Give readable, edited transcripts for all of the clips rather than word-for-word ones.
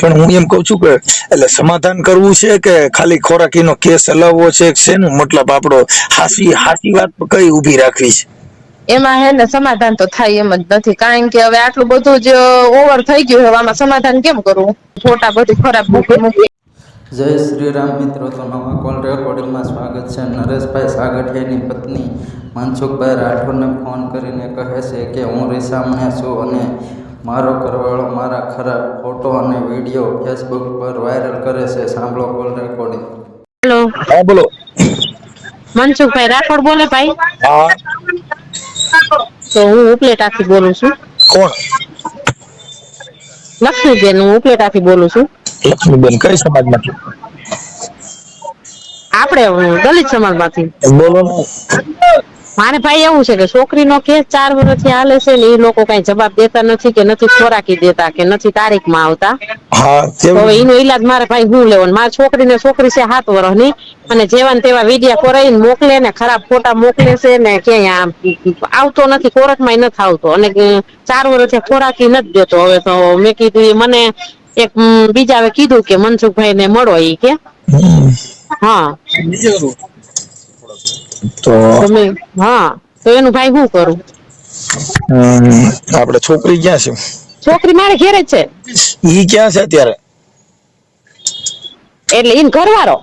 પણ હું એમ કહું છું કે એટલે સમાધાન કરવું છે કે ખાલી ખોરાકીનો કેસ હલાવવો છે શેનું મતલબ આપણો હાસી વાત કઈ ઊભી રાખવી છે? એમાં હે ને સમાધાન તો થાય એમ જ નથી, કારણ કે હવે આટલું બધું જ ઓવર થઈ ગયું હવે આમાં સમાધાન કેમ કરવું? ફોટા બધી ખરાબ મૂકી જય શ્રી રામ મિત્રો, તો નવા કોલ રેકોર્ડિંગમાં સ્વાગત છે. નરેશભાઈ સાગઠિયાની પત્ની મનસુખભાઈ રાઠોડને ફોન કરીને કહે છે કે હું રીસામણે છું અને મારો ઘરવાળો મારા ખરાબ ફોટો અને વિડીયો ફેસબુક પર વાયરલ કરે છે. સાંભળો કોલ રેકોર્ડિંગ. હેલો, હા બોલો. મનસુખભાઈ રાઠોડ બોલે ભાઈ? હા. તો હું ઉપલેટાથી બોલું છું. કોણ? લક્ષ્મીબેન, હું ઉપલેટાથી બોલું છું. લક્ષ્મીબેન કઈ સમાજમાંથી? આપણે દલિત સમાજમાંથી. બોલો ને. મારે ભાઈ એવું છે કે છોકરીનો કેસ 4 વર્ષથી હાલે છે ને એ લોકો કઈ જવાબ દેતા નથી કે નથી ખોરાકી દેતા કે નથી તારીખમાં આવતા. હા તો કેવું? એનો ઈલાજ મારે ભાઈ હું લેવાનું? મારી છોકરી છે 7 વર્ષની અને જેવા ને તેવા વિડિયા કોરાઈને મોકલે ને ખરાબ ફોટા મોકલે છે ને ક્યાંય આવતો નથી, કોર્ટમાં નથી આવતો અને 4 વર્ષથી ખોરાકી નથી દેતો. હવે તો મેં કીધું મને એક બીજા કીધું કે મનસુખભાઈ ને મળો ઈ કે. હા તો હા, તો એનું ભાઈ શું કરું? આપડે છોકરી ક્યાં છે? છોકરી મારે ઘેરે જ છે. ઈ ક્યાં છે અત્યારે? એટલે ઈન ઘરવાળો.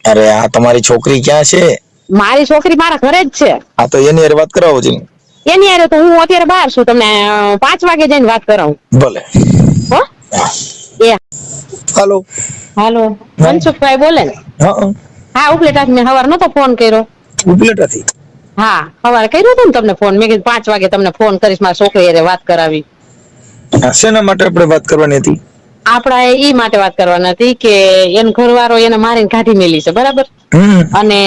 અરે આ તમારી છોકરી ક્યાં છે? મારી છોકરી મારા ઘરે જ છે. હા તો એની હારે વાત કરાવો છે. એની હારે તો હું અત્યારે બહાર છું, તમને 5 વાગે જઈને વાત કરાવું. ભલે. હો એ હાલો. હાલો, મનસુખભાઈ બોલે ને? હા. હા, ઉપલેટાથી મેં સવારે નતો ફોન કર્યો. ઉપલેટાથી? હા, સવારે કર્યો હતો ને તમને ફોન. મેં કીધું 5 વાગે તમને ફોન કરીશ, મારી છોકરી હારે વાત કરાવી. શેના માટે આપણે વાત કરવાની હતી? આપડા ઈ માટે વાત કરવાની હતી કે એન ઘરવાળો એને મારીને કાઢી મેલી છે, બરાબર? અને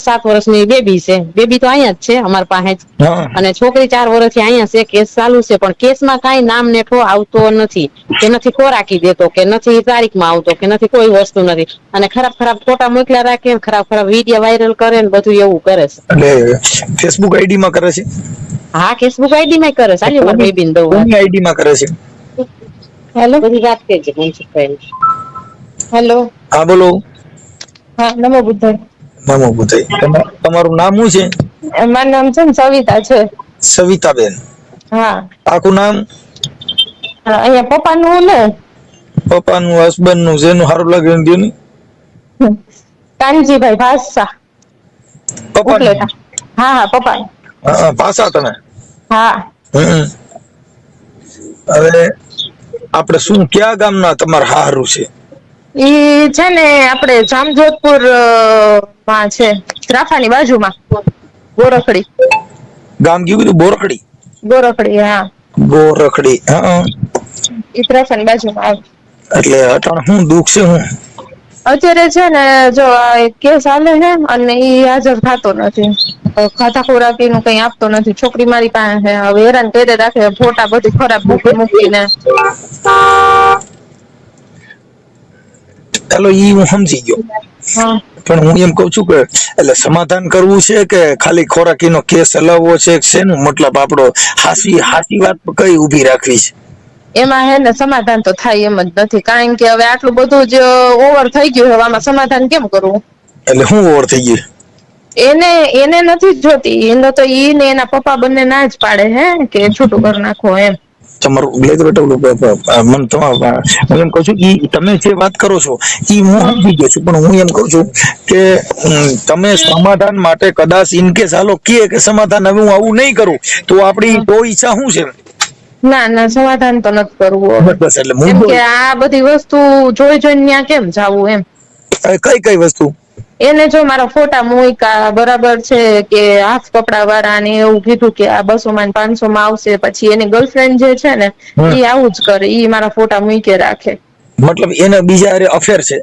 7 વર્ષની બેબી છે. બેબી તો અહીંયા જ છે અમારી પાસે જ. હા. અને છોકરી 4 વર્ષથી અહીંયા છે. કેસ ચાલુ છે પણ કેસમાં કાંઈ નામ નેઠો આવતો નથી કે નથી ખોરાકી દેતો કે નથી તારીખમાં આવતો કે નથી કોઈ વસ્તુ નથી. અને ખરાબ ફોટા મોકલ્યા રાખે, ખરાબ વિડીયો વાયરલ કરે ને બધું એવું કરે છે. એટલે ફેસબુક આઈડી માં કરે છે? હા, ફેસબુક આઈડી માં કરે છે. હાલ્યો મારી બેબીને દઉં વાત. કોની આઈડી માં કરે છે? હેલો, બધી વાત કરજે મનસુખભાઈ. હેલો. હા બોલો. હા, નમો બુદ્ધાય. નમો બુદ્ધાય. તમારું નામ શું છે? મારું નામ છે ને સવિતા છે. સવિતાબેન. હા. આખું નામ? અહીંયા પપ્પાનું ને પપ્પાનું, હસબન્ડ નું, જેનું સારું લાગે એનું દ્યો ને. કાનજીભાઈ ભાષા. પપ્પાનું? ઉપલેટા. હા હા, પપ્પા. હા, ભાષા તમે? હા. હવે આપણે શું ક્યાં ગામના તમારે હારું છે? ઈ છે ને આપણે જામજોધપુર માં છે, રાફાની બાજુમાં ગોરખડી. ગામ કયું કીધું? બોરખડી? ગોરખડી, હા. ગોરખડી, હા. ઈ રાફાની બાજુમાં આવે. એટલે અટાણે શું દુઃખ છે? હું અત્યારે છે ને જો કેસ હાલે છે અને ઈ હાજર થતો નથી. ખાતા ખોરાકી નું કઈ આપતો નથી. છોકરી મારી પાસે છે. હવે હેરાન કરે રાખે, ફોટા બધી ખરાબ મૂકીને. ચાલો ઈ હું સમજી ગયો, હા. પણ હું એમ કઉ છું કે એટલે સમાધાન કરવું છે કે ખાલી ખોરાકીનો કેસ હલાવવો છે શેનું મતલબ આપણો હાસી વાત કઈ ઊભી રાખવી છે? એમાં હે ને સમાધાન તો થાય એમ જ નથી, કારણ કે હવે આટલું બધું જ ઓવર થઈ ગયું હવે આમાં સમાધાન કેમ કરવું? એટલે શું ઓવર થઈ ગયું? એને નથી જ જોતી. એને તો ઈ ને એના પપ્પા બંને ના જ પાડે હે કે છૂટું કરી નાખો એમ. તમારું હું એમ કઉ છું તમે જે વાત કરો છો ઈ હું સમજી ગયો છું, પણ હું એમ કઉ છું કે તમે સમાધાન માટે કદાચ ઇનકેસ હાલો કે સમાધાન હવે હું આવું નહીં કરું તો આપડી તો ઈચ્છા શું છે? ના ના, સમાધાન તો નથી કરવું હવે. બસ એટલે કેમ મુદ્દો કે આ બધી વસ્તુ જોઈને ત્યાં કેમ જાવું એમ. કઈ વસ્તુ? એને જો મારા ફોટા મૂક્યા બરાબર છે કે હાફ કપડા વાળા ને એવું કીધું કે આ 200 માં 500 માં આવશે. પછી એની ગર્લફ્રેન્ડ જે છે ને ઈ આવું જ કરે, ઈ મારા ફોટા મૂકે રાખે. મતલબ એને બીજા હારે અફેર છે?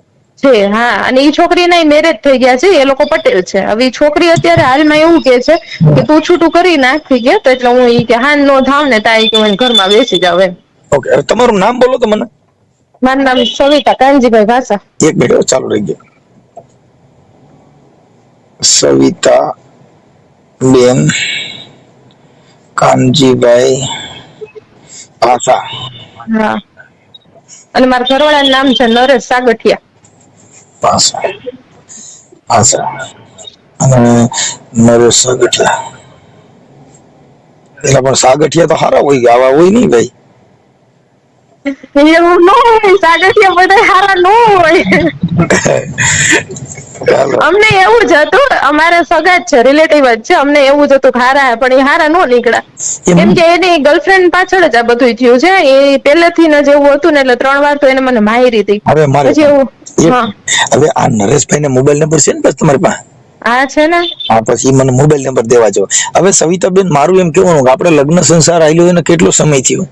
હા, અને ઈ છોકરીના મેરેજ થઈ ગયા છે. એ લોકો પટેલ છે. હવે છોકરી અત્યારે હાલમાં એવું કે છે કે તું છૂટું કરી નાખ તો એટલે હું ઈ કે હાન નો થાવ ને તા કે ઘરમાં બેસી જાવ એમ. ઓકે, તમારું નામ બોલો તો મને. મારું નામ સવિતા કાનજીભાઈ ભાષા. એક મિનિટ ચાલુ રહી ગયો. સવિતા બેન કાનજીભાઈ ભાષા. હા. અને મારા ઘરવાળાનું નામ છે નરેશ સાગઠિયા. પાછા પાછા અને નરેશ સાગઠિયા. એટલે પણ સાગઠિયા તો સારા હોય, આવા હોય નહીં ભાઈ. એવું ન હોય, સાગઠિયા બધા હારા ન હોય. ચાલો. અમને એવું જ હતું, અમારે સગા જ છે, રિલેટિવ જ છે, અમને એવું જ હતું કે હારા, પણ એ હારા નો નીકળ્યા. કેમ કે એની ગર્લફ્રેન્ડ પાછળ જ આ બધું થયું છે. એ પહેલેથી જ એવું હતું ને, એટલે 3 વાર તો એને મને મારી હતી. હવે મારે પછી એવું હા હવે આ નરેશભાઈ ને મોબાઈલ નંબર છે ને બસ તમારી પાસે? હા છે ને. હા, પછી મને મોબાઈલ નંબર દેવા જો. હવે સવિતાબેન, મારું એમ કેવાનું કે આપણે લગ્ન સંસાર આલ્યો એને કેટલો સમય થયો?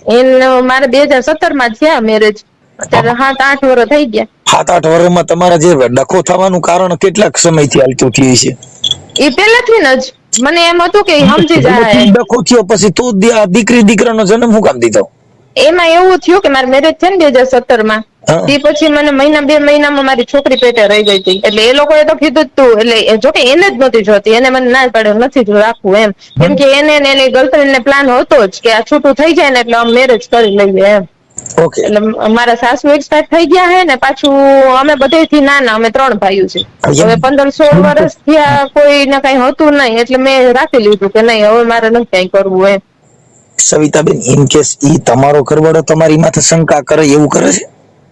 એને મારે 2017 માં થયા મેરેજ. અત્યારે 7-8 વર્ષ થઈ ગયા. 7-8 વર્ષમાં તમારા જે ડખો થવાનું કારણ કેટલાક સમયથી હાલતું થયું છે? એ પહેલેથી જ મને એમ હતું કે સમજી જાય. ડખો થયો પછી તું દીકરી દીકરાનો જન્મ હું કામ દીધો? એમાં એવું થયું કે મારા મેરેજ છે ને 2017 માં, તે પછી મને 1-2 મહિનામાં મારી છોકરી પેટે રહી ગઈ હતી. એટલે એ લોકોએ તો કીધું જ તું, એટલે જોકે એને જ નહોતી જોતી, એને મને ના પાડ્યો નથી જો રાખવું એમ. કેમ કે એને ને એની ગર્લફ્રેન્ડ ને પ્લાન હતો જ કે આ છૂટું થઈ જાય ને એટલે અમે મેરેજ કરી લઈએ એમ. ઓકે. એટલે મારા સાસુ એક્સપાયર થઈ ગયા હે ને, પાછું અમે બધેથી નાના, અમે 3 ભાઈઓ છે. હવે 15-16 વર્ષ થયા, કોઈને કઈ હતું નહીં, એટલે મેં રાખી લીધું કે નહીં હવે મારે નથી કઈ કરવું એમ. સવિતાબેન, ઇન કેસ ઈ તમારો ઘરવાળો તમારી માથે શંકા કરે એવું કરે છે?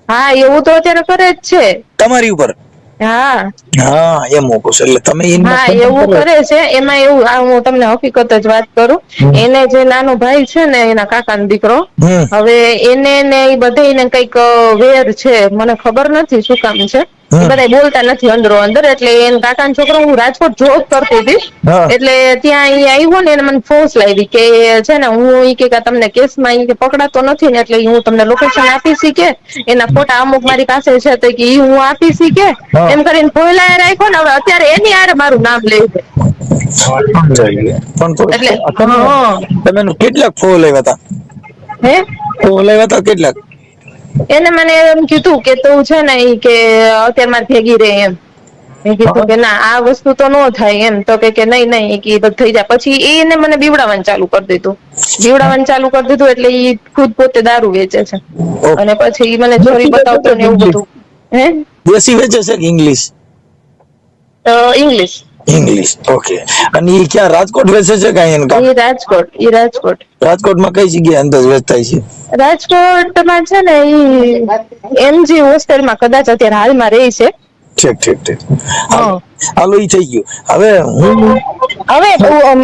હા, એવું તો અત્યારે કરે જ છે તમારી ઉપર? હા હા, એમ કહું છું. એટલે તમે હા એવું કરે છે. એમાં એવું, હું તમને હકીકત જ વાત કરું, એને જે નાનો ભાઈ છે ને, એના કાકાનો દીકરો, હવે એને ને એ બધાને કઈક વેર છે, મને ખબર નથી શું કામ છે. બધા બોલતા નથી અંદરો અંદર. એટલે એના કાકાનો છોકરો, હું રાજકોટ જોબ કરતી હતી, એટલે ત્યાં એ આવ્યો ને, એને મને ફોર્સ લાવી કે છે ને હું કે તમને કેસમાં પકડાતો નથી ને, એટલે હું તમને લોકેશન આપીશ કે એના ફોટા અમુક મારી પાસે છે તો કે હું આપીશ કે એમ કરીને ફોલાય રાખ્યો ને. હવે અત્યારે એની આરે મારું નામ લે છે. એટલે તમે કેટલાક ફોન લેવા હતા? હે ફોન લેવા હતા કેટલાક? એને મને એમ કીધું કે તું છે ને ઈ કે અત્યારે મારે ભેગી રે એમ. મેં કીધું કે ના, આ વસ્તુ તો નો થાય એમ. તો કે નહીં નહીં કે બધું થઈ જાય. પછી એને મને બીવડાવવાનું ચાલુ કરી દીધું. એટલે ઈ ખુદ પોતે દારૂ વેચે છે. અને પછી મને ચોરી બતાવતો ને એવું બધું. હે દેશી વેચે છે કે ઇંગ્લિશ? ઇંગ્લિશ. English, okay. અને ઈ ક્યાં રાજકોટ વેચે છે કે અહીંયા? ઈ રાજકોટ. રાજકોટમાં કઈ જગ્યાએ અંદાજ વેચતા છે? રાજકોટમાં છે ને ઈ એમજી હોસ્ટેલમાં કદાચ અત્યારે હાલમાં રહી છે. ઠીક. હાલો, ઈ થઈ ગયું. હવે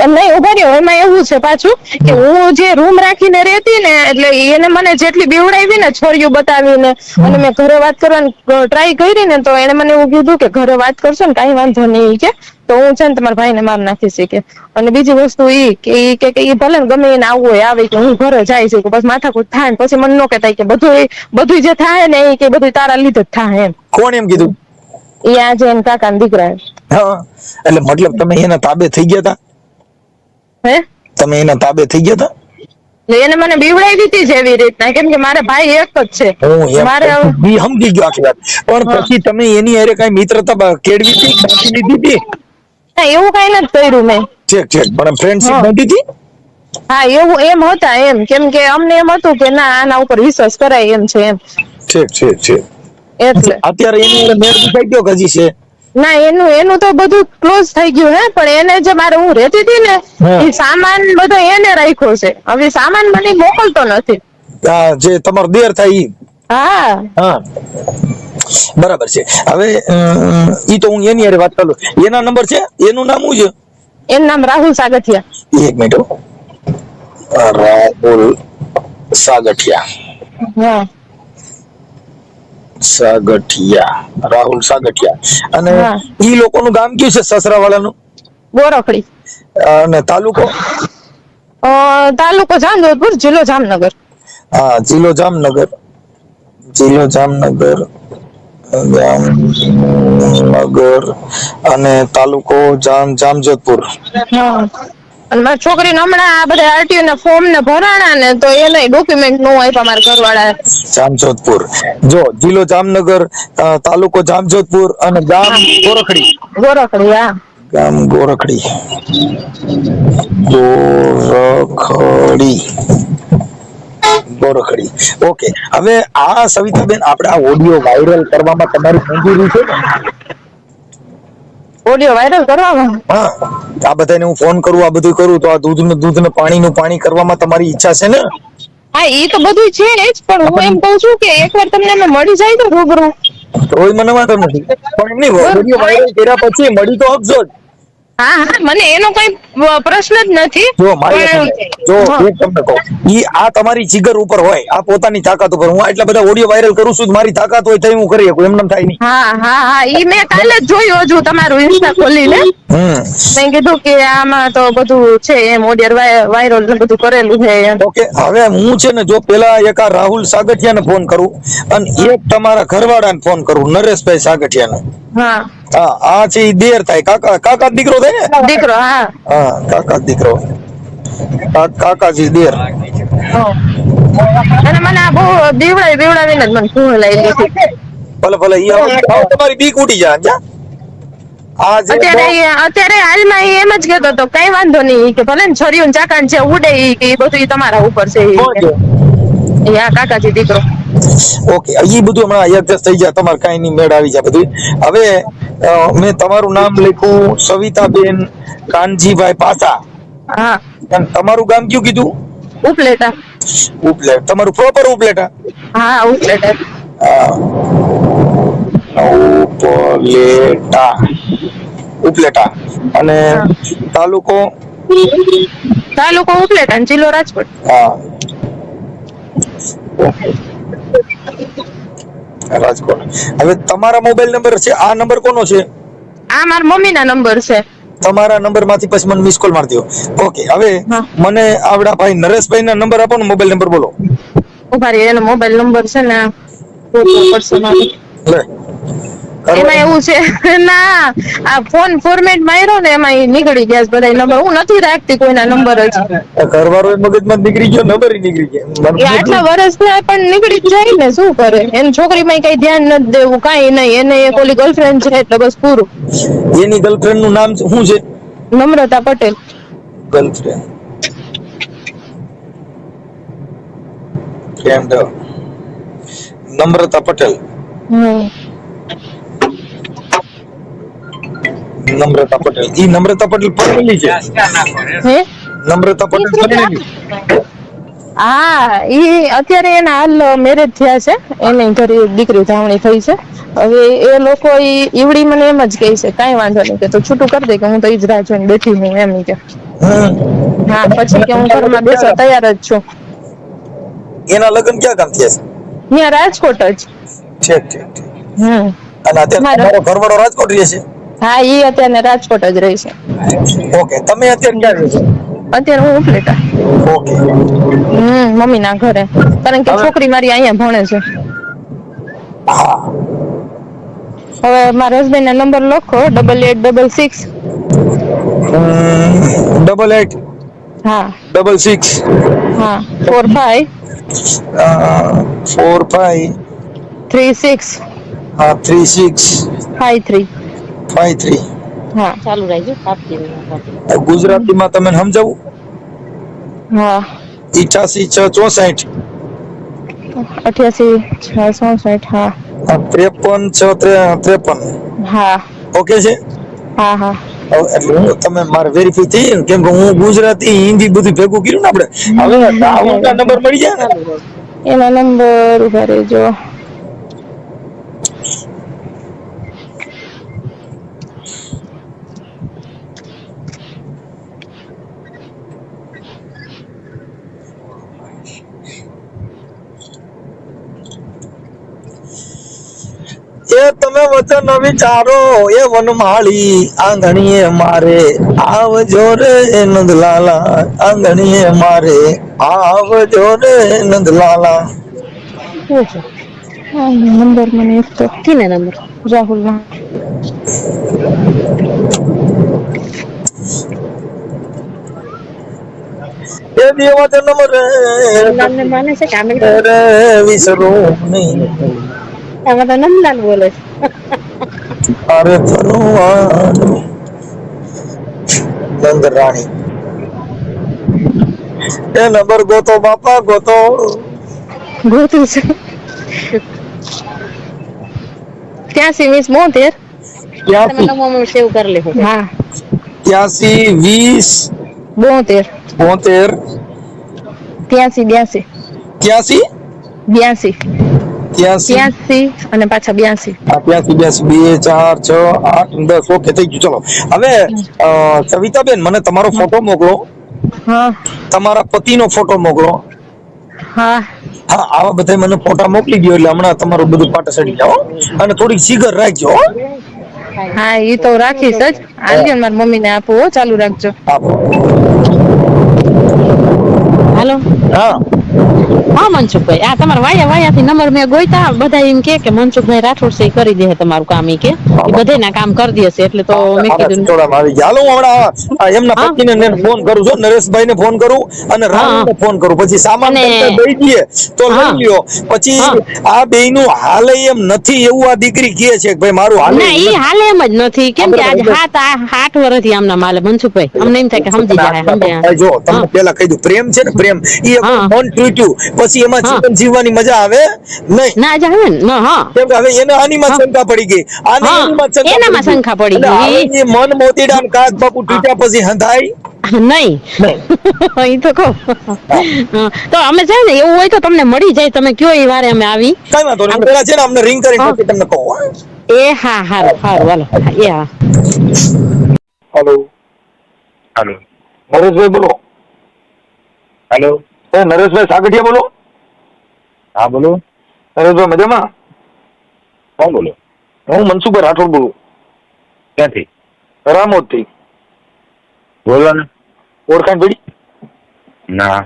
નહીં ઉભા રહ્યો. એમાં એવું છે પાછું કે હું જે રૂમ રાખીને રહેતી ને, એટલે એને મને જેટલી બીવડાવી ને, છોરીઓ બતાવીને, અને મેં ઘરે વાત કરવાની ટ્રાય કરી ને, તો એને મને એવું કીધું કે ઘરે વાત કરશો ને કઈ વાંધો નહીં કે તો હું છે ને તમારા ભાઈને માર નાખીશ કે. અને બીજી વસ્તુ ઈ કે ઈ ભલે ને ગમે એને આવવું હોય આવે, કે હું ઘરે જાય છે, બસ માથાકૂટ થાય ને પછી મને ન કહેતા કે બધું જે થાય ને એ કે બધું તારા લીધે જ થાય એમ. કોણ એમ કીધું? એ આજે એના કાકાના દીકરા. હા, એટલે મતલબ તમે એના તાબે થઈ ગયા હતા? હે તમે એના તાબે થઈ ગયા હતા? એને મને બીવડાવી હતી જેવી રીતના, કેમ કે મારા ભાઈ એક જ છે. મારે સમજી ગયો આખી વાત. પણ પછી તમે એની હારે કઈ મિત્રતા કેળવી હતી, કાપી લીધી હતી? ના, એવું કઈ નથી કર્યું મેં. ઠીક પણ ફ્રેન્ડશિપ નથી હતી? હા, એવું એમ હતા એમ. કેમ કે અમને એમ હતું કે ના, આના ઉપર વિશ્વાસ કરાય એમ છે એમ. ઠીક. એટલે અત્યારે એની મેળ થઈ ગયો હજી છે? ના, એનું તો બધું ક્લોઝ થઈ ગયું હે. પણ એને જે મારે હું રહેતી હતી ને, એ સામાન બધો એને રાખ્યો છે. હવે સામાન મને મોકલતો નથી. જે તમારો દેર થાય ઈ? હા, બરાબર છે. હવે ઈ તો હું એની હારે વાત કરું. એના નંબર છે? એનું નામ શું છે? એનું નામ રાહુલ સાગઠિયા. એક મિનિટ. રાહુલ સાગઠિયા. રાહુલ સાગઠિયા. અને ઈ લોકોનું ગામ કયું છે? સસરા વાળાનું? ગોરખડી. અને તાલુકો? તાલુકો જામજોધપુર, જિલ્લો જામનગર. હા, જિલ્લો જામનગર. જામનગર અને તાલુકો જામજોધપુર. અને મારી છોકરીને હમણાં આ બધા આરટીઓ ના ફોર્મ ને ભરાણા ને, તો એને ડોક્યુમેન્ટ નો આપ્યા મારા ઘરવાળા. જામજોધપુર. જો જિલ્લો જામનગર, તાલુકો જામજોધપુર અને ગામ ગોરખડી. હા. ગામ ગોરખડી. ગોરખડી. ઓકે, હવે આ સવિતાબેન આપણે આ ઓડિયો વાયરલ કરવામાં તમારી મંજૂરી છે ને? ઓડિયો વાયરલ કરવામાં હા, આ બધાને હું ફોન કરું, આ બધું કરું, તો આ દૂધ ને પાણીનું પાણી કરવામાં તમારી ઈચ્છા છે ને? હા એ તો બધું છે જ, પણ હું એમ કઉ છું કે એકવાર તમને અમે મળી જાય તો રૂબરૂ. તોય મને વાંધો નથી, પણ એમની ઓડિયો વાયરલ કર્યા પછી મળી તો આપજો જ. હા હા, મને એનો કઈ પ્રશ્ન જ નથી. જો મારી પણ- જો હા. એક તમને કહું, ઈ આ તમારી જીગર ઉપર હોય, આ પોતાની તાકાત ઉપર. હું આટલા બધા ઓડિયો વાયરલ કરું છું, મારી તાકાત હોય તો હું કરી શકું, એમ થાય નહીં. હા હા હા, ઈ મેં કાલે જ જોયું હજુ તમારું ઇન્સ્ટા ખોલીને. મેં કીધું કે આમાં તો બધું છે એમ, ઓડિયો વાયરલ ને બધું કરેલું છે એમ. ઓકે, હવે હું છે ને, જો પેલા એક આ રાહુલ સાગઠિયાને ફોન કરું અને એક તમારા ઘરવાળાને ફોન કરું, નરેશભાઈ સાગઠિયાને. હા, હા, આ છે ઈ દેર થાય, કાકા દીકરો થાય ને? દીકરો. હા હા, કાકા દીકરો, કાકાજી દેર. અને મને આ બહુ બીવડાવીને જ મને ભૂલ લઈ લીધી. ભલે ભલે, ઈ હવે તમારી બીક ઉડી જાય. જા આ જે અત્યારે હાલમાં ઈ એમ જ કેતો હતો, કઈ વાંધો નહીં કે ભલે ને છરીયું ને ચાકાન છે ઉડે, ઈ કે ઈ બધું ઈ તમારા ઉપર છે ઈ કે. ઈ આ કાકાજી દીકરો. ઓકે, ઈ બધું હમણાં એડજસ્ટ થઈ જાય, તમારે કઈ નહીં, મેળ આવી જાય બધું. હવે મેં તમારું નામ લખ્યું, સવિતાબેન કાનજીભાઈ પાથા. હા, અને તમારું ગામ કયું કીધું? ઉપલેટા. ઉપલેટ. તમારું પ્રોપર ઉપલેટા? હા, ઉપલેટા. ઉપલેટા. ઉપલેટા. અને તાલુકો? તાલુકો ઉપલેટા અને જિલ્લો રાજકોટ. હા, રાજકોટ. હવે તમારા મોબાઈલ નંબર છે, આ નંબર કોનો છે? આ મારા મમ્મીના નંબર છે. તમારા નંબર માંથી પછી મને મિસ કોલ મારી દો. ઓકે, હવે મને આવડા ભાઈ નરેશભાઈ ના નંબર આપો ને, મોબાઈલ નંબર બોલો. ઉભા રહી, એનો મોબાઈલ નંબર છે ને પડશે મારે. લે, એમાં એવું છે ના, આ ફોન ફોર્મેટ માર્યો ને એમાં ઈ નીકળી ગયા બધા નંબર. હું નથી રાખતી કોઈના નંબર જ. ઘરવાળો મગજમાં નીકળી ગયો, નંબર નીકળી ગયો. એ આટલા વર્ષ પણ નીકળી જ જાય ને, શું કરે? એની છોકરીમાં કઈ ધ્યાન નથી દેવું, કઈ નહીં. એને એક ઓલી ગર્લફ્રેન્ડ છે એટલે બસ પૂરું. એની ગર્લફ્રેન્ડ નું નામ શું છે? નમ્રતા પટેલ. ગર્લફ્રેન્ડ ફ્રેન્ડ નમ્રતા પટેલ. નમ્રતા પટેલ. ઈ નમ્રતા પટેલ પરણેલી છે? હે, નમ્રતા પટેલ પરણેલી? હા, ઈ અત્યારે એના હાલ મેરેજ થયા છે. એને ઘરે દીકરી ધાવણી થઈ છે. હવે એ લોકો ઈવડી મને એમ જ કહે છે, કઈ વાંધો નહીં, કે તું છૂટું કરી દે, કે હું તો ઈ જ રાહ જોઈને બેઠી હું, એમ કે. હા, પછી કે હું ઘરમાં બેસવા તૈયાર જ છું. એના લગ્ન ક્યાં ગામ થયા છે? અહીંયા રાજકોટ જ. ઠીક ઠીક ઠીક. હમ. અને અત્યારે તમારો ઘરવાળો રાજકોટ રહે છે? હા, ઈ અત્યારે રાજકોટ જ રહી છે. ઓકે, તમે અત્યારે ક્યાં રહો છો? અત્યારે હું ઉપલેટા. ઓકે. મમ્મી ના ઘરે, કારણ કે છોકરી મારી અહીંયા ભણે છે. હા, હવે મારા હસબન્ડ ના નંબર લખો, 8866. 88 હા 66 હા 45 45 36 36 53. 53. હા, ચાલુ રાખજો. આપતી ગુજરાતીમાં તમે સમજાવું? હા, 88 88 667. હા 53 653. હા. ઓકે છે? હા હા. એટલે હું તમે મારે વેરીફાઈ થઈ જાય, કેમ કે હું ગુજરાતી હિન્દી બધું ભેગું કર્યું ને આપણે. હવે રાહુલના નંબર મળી જાય ને? એના નંબર ઉભા રહેજો. એ તમે વચન વિચારો, એ વનમાળી આંગણીએ મારે આવજો રે નંદલાલા, આંગણીએ મારે આવજો રે નંદલાલા. નંબર મને એક તો કીને નંબર રાહુલ ના. એ દેવા તે નંબર નામને માને છે કે આમે રે વિસરું નહીં. આમાં તો નંદલાલ બોલે છે. અરે ફરવાનું નંદ રાણી. એ નંબર ગોતો બાપા ગોતો. ગોતું છે 83 20 72. તમે નમો સેવ કરી લેજો. હા 83 20 72 72 83 82 83 83 અને પાછા 82. 82 2 4 6 8 10. ઓકે, થઈ ગયું. ચલો હવે સવિતાબેન, મને તમારો ફોટો મોકલો. હા તમારા પતિનો ફોટો મોકલો. હા હા, આવા બધા મને ફોટા મોકલી દો એટલે હમણાં તમારું બધું પાટા સડી જાઓ. અને થોડીક સીગર રાખજો. હા, એ તો રાખીશ જ. આલ્યો મારી મમ્મીને આપો, ચાલુ રાખજો. હાલો. હા હા મનસુખભાઈ, આ તમારા વાયાથી નંબર મેં ગોઈતા. બધા એમ કે મનસુખભાઈ રાઠોડ છે કરી દે તમારું કામ. એ કે બધે ના કામ કરી દેશે, એટલે તો મેં કીધું આવી ગયા. હાલો, હું હમણાં એમના હા પતિને ફોન કરું છું, નરેશભાઈ ને ફોન કરું અને રાહુલને ફોન કરું. પછી સામાન અને દઈ દઈએ તો હા લઈ લ્યો. પછી હા આ બેયનું હાલે એમ નથી એવું આ દીકરી કહે છે કે ભાઈ મારું હાલે ના, ઈ હાલે એમ જ નથી. કેમ કે આજે 8 વર્ષથી આમના માલે મનસુખભાઈ. અમને એમ થાય કે સમજી જાય સમજ્યા. જો તમને પેલા કહી દઉં, પ્રેમ છે ને, પ્રેમ એ મન તૂટ્યું પછી એમાં જીવન જીવવાની મજા આવે નહીં. ના જ આવે ને. હા કેમ કે હવે એને આનીમાં શંકા પડી ગઈ, આને એનામાં શંકા પડી ગઈ. મન મોતીડા ને કાચ બાપુ તૂટ્યા પછી હંધાય નહીં. એ તો કહું. તો અમે છે ને, એવું હોય તો તમને મળી જાય. તમે કયો એ વારે અમે આવી. કઈ વાંધો નહીં. પેલા છે ને અમને રિંગ કરીને પછી તમને કહું. એ હા, હારું હાલો. એ હા. Hello hello. નરેશભાઈ બોલો. હેલો. નરેશભાઈ સાગઠિયા બોલો. હા બોલો. નરેશભાઈ મજામાં? કોણ બોલો? હું મનસુખભાઈ રાઠોડ બોલું. ક્યાંથી? રામોદ થી. બોલો ને. ઓળખાણ પડી? ના.